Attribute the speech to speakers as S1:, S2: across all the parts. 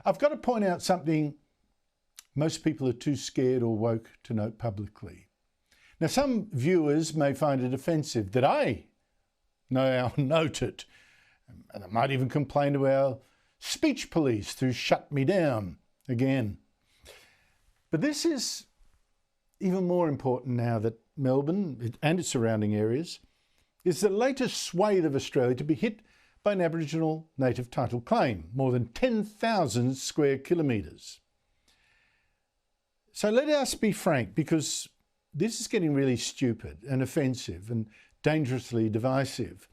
S1: I've got to point out something most people are too scared or woke to note publicly. Now, some viewers may find it offensive that I now note it, and they might even complain to our speech police to shut me down again. But this is even more important now that Melbourne and its surrounding areas is the latest swathe of Australia to be hit by an Aboriginal native title claim, more than 10,000 square kilometres. So let us be frank, because this is getting really stupid and offensive and dangerously divisive.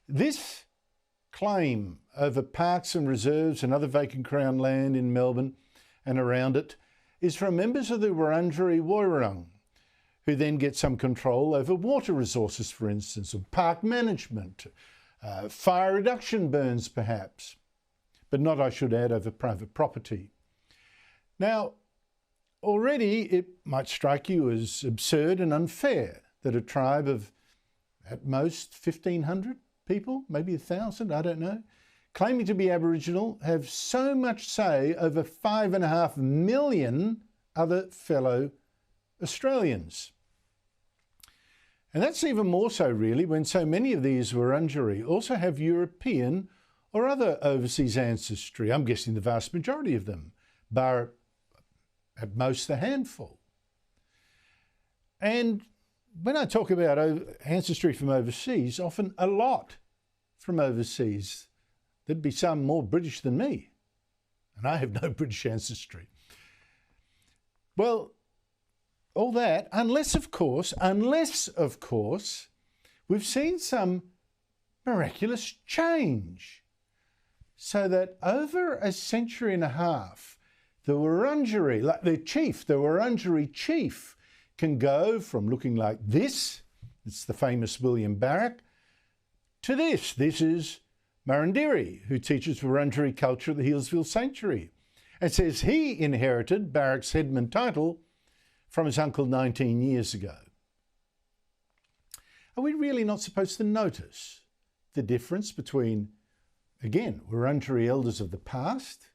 S1: This claim over parks and reserves and other vacant Crown land in Melbourne and around it is from members of the Wurundjeri Woiwurrung, who then get some control over water resources, for instance, or park management, fire reduction burns perhaps, but not, I should add, over private property. Now, already it might strike you as absurd and unfair that a tribe of at most 1,500 people, maybe 1,000, I don't know, claiming to be Aboriginal, have so much say over 5.5 million other fellow Australians. And that's even more so really when so many of these Wurundjeri also have European or other overseas ancestry. I'm guessing the vast majority of them, bar at most a handful. And when I talk about ancestry from overseas, often a lot from overseas. There'd be some more British than me, and I have no British ancestry. Well, all that, unless of course, we've seen some miraculous change, so that over a century and a half, the Wurundjeri, like the Wurundjeri chief, can go from looking like this, it's the famous William Barrack, to this. This is Murundiri, who teaches Wurundjeri culture at the Healesville Sanctuary, and says he inherited Barrack's headman title from his uncle 19 years ago. Are we really not supposed to notice the difference between, again, Wurundjeri elders of the past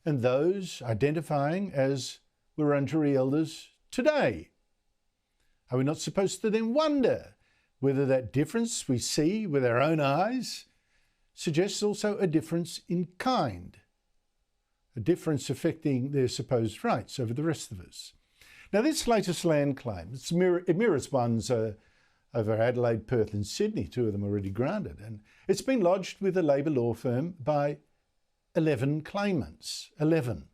S1: and those identifying as Wurundjeri elders today? Are we not supposed to then wonder whether that difference we see with our own eyes suggests also a difference in kind, a difference affecting their supposed rights over the rest of us? Now, this latest land claim, it mirrors ones over Adelaide, Perth and Sydney, 2 of them already granted, and it's been lodged with a Labor law firm by 11 claimants. 11.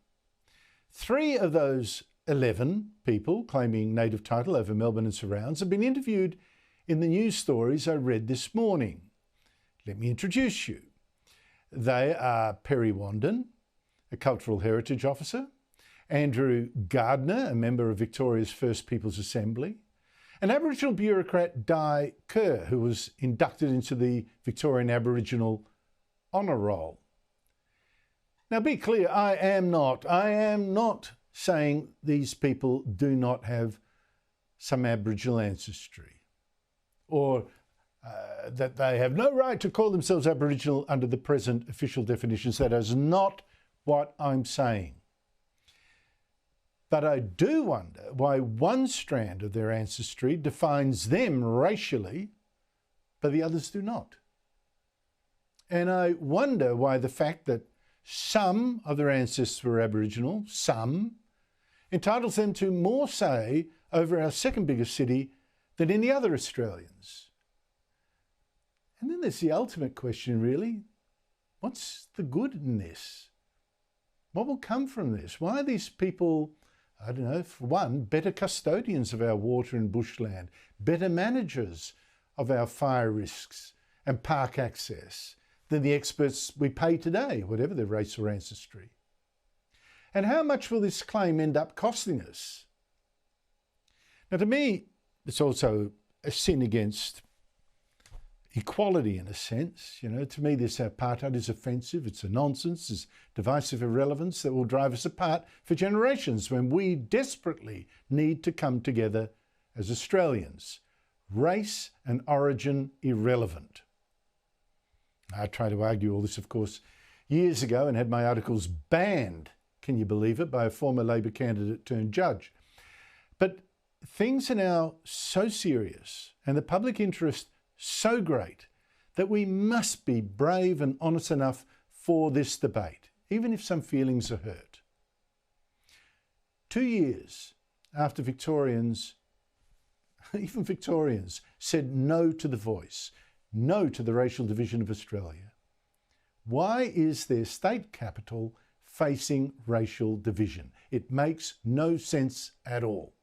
S1: 3 of those 11 people claiming native title over Melbourne and surrounds have been interviewed in the news stories I read this morning. Let me introduce you. They are Perry Wandon, a Cultural Heritage Officer, Andrew Gardner, a member of Victoria's First Peoples Assembly, and Aboriginal bureaucrat Di Kerr, who was inducted into the Victorian Aboriginal Honour Roll. Now, be clear, I am not saying these people do not have some Aboriginal ancestry, or that they have no right to call themselves Aboriginal under the present official definitions. That is not what I'm saying. But I do wonder why one strand of their ancestry defines them racially, but the others do not. And I wonder why the fact that some of their ancestors were Aboriginal, some, entitles them to more say over our second biggest city than any other Australians. And then there's the ultimate question, really. What's the good in this? What will come from this? Why are these people, I don't know, for one, better custodians of our water and bushland, better managers of our fire risks and park access than the experts we pay today, whatever their race or ancestry? And how much will this claim end up costing us? Now, to me, it's also a sin against equality in a sense. You know, to me, this apartheid is offensive. It's a nonsense. It's divisive irrelevance that will drive us apart for generations when we desperately need to come together as Australians. Race and origin irrelevant. I try to argue all this, of course, years ago and had my articles banned, can you believe it, by a former Labor candidate turned judge. But things are now so serious and the public interest so great that we must be brave and honest enough for this debate, even if some feelings are hurt. 2 years after Victorians, even Victorians, said no to the voice, no to the racial division of Australia, why is their state capital facing racial division? It makes no sense at all.